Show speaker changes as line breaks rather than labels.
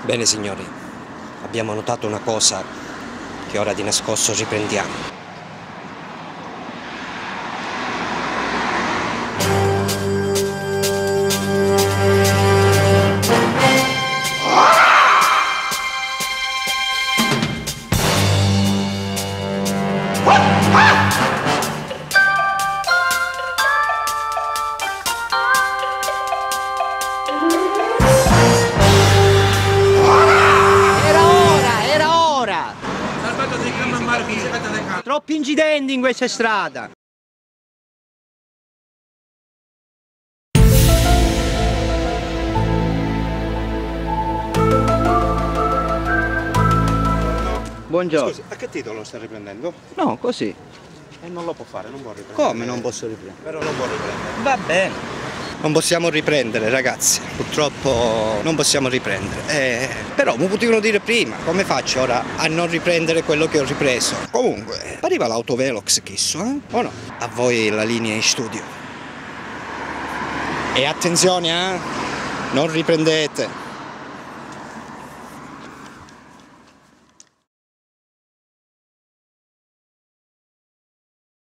Bene signori, abbiamo notato una cosa che ora di nascosto riprendiamo.
Troppi incidenti in questa strada. Buongiorno.
Scusi, a che titolo lo sta riprendendo?
No, così.
E non lo può fare, non può riprendere.
Come non posso riprendere?
Però non può riprendere.
Va bene.
Non possiamo riprendere ragazzi, purtroppo non possiamo riprendere. Però mi potevano dire prima, come faccio ora a non riprendere quello che ho ripreso? Comunque, arriva l'autovelox chisso, o no? A voi la linea in studio. E attenzione, non riprendete.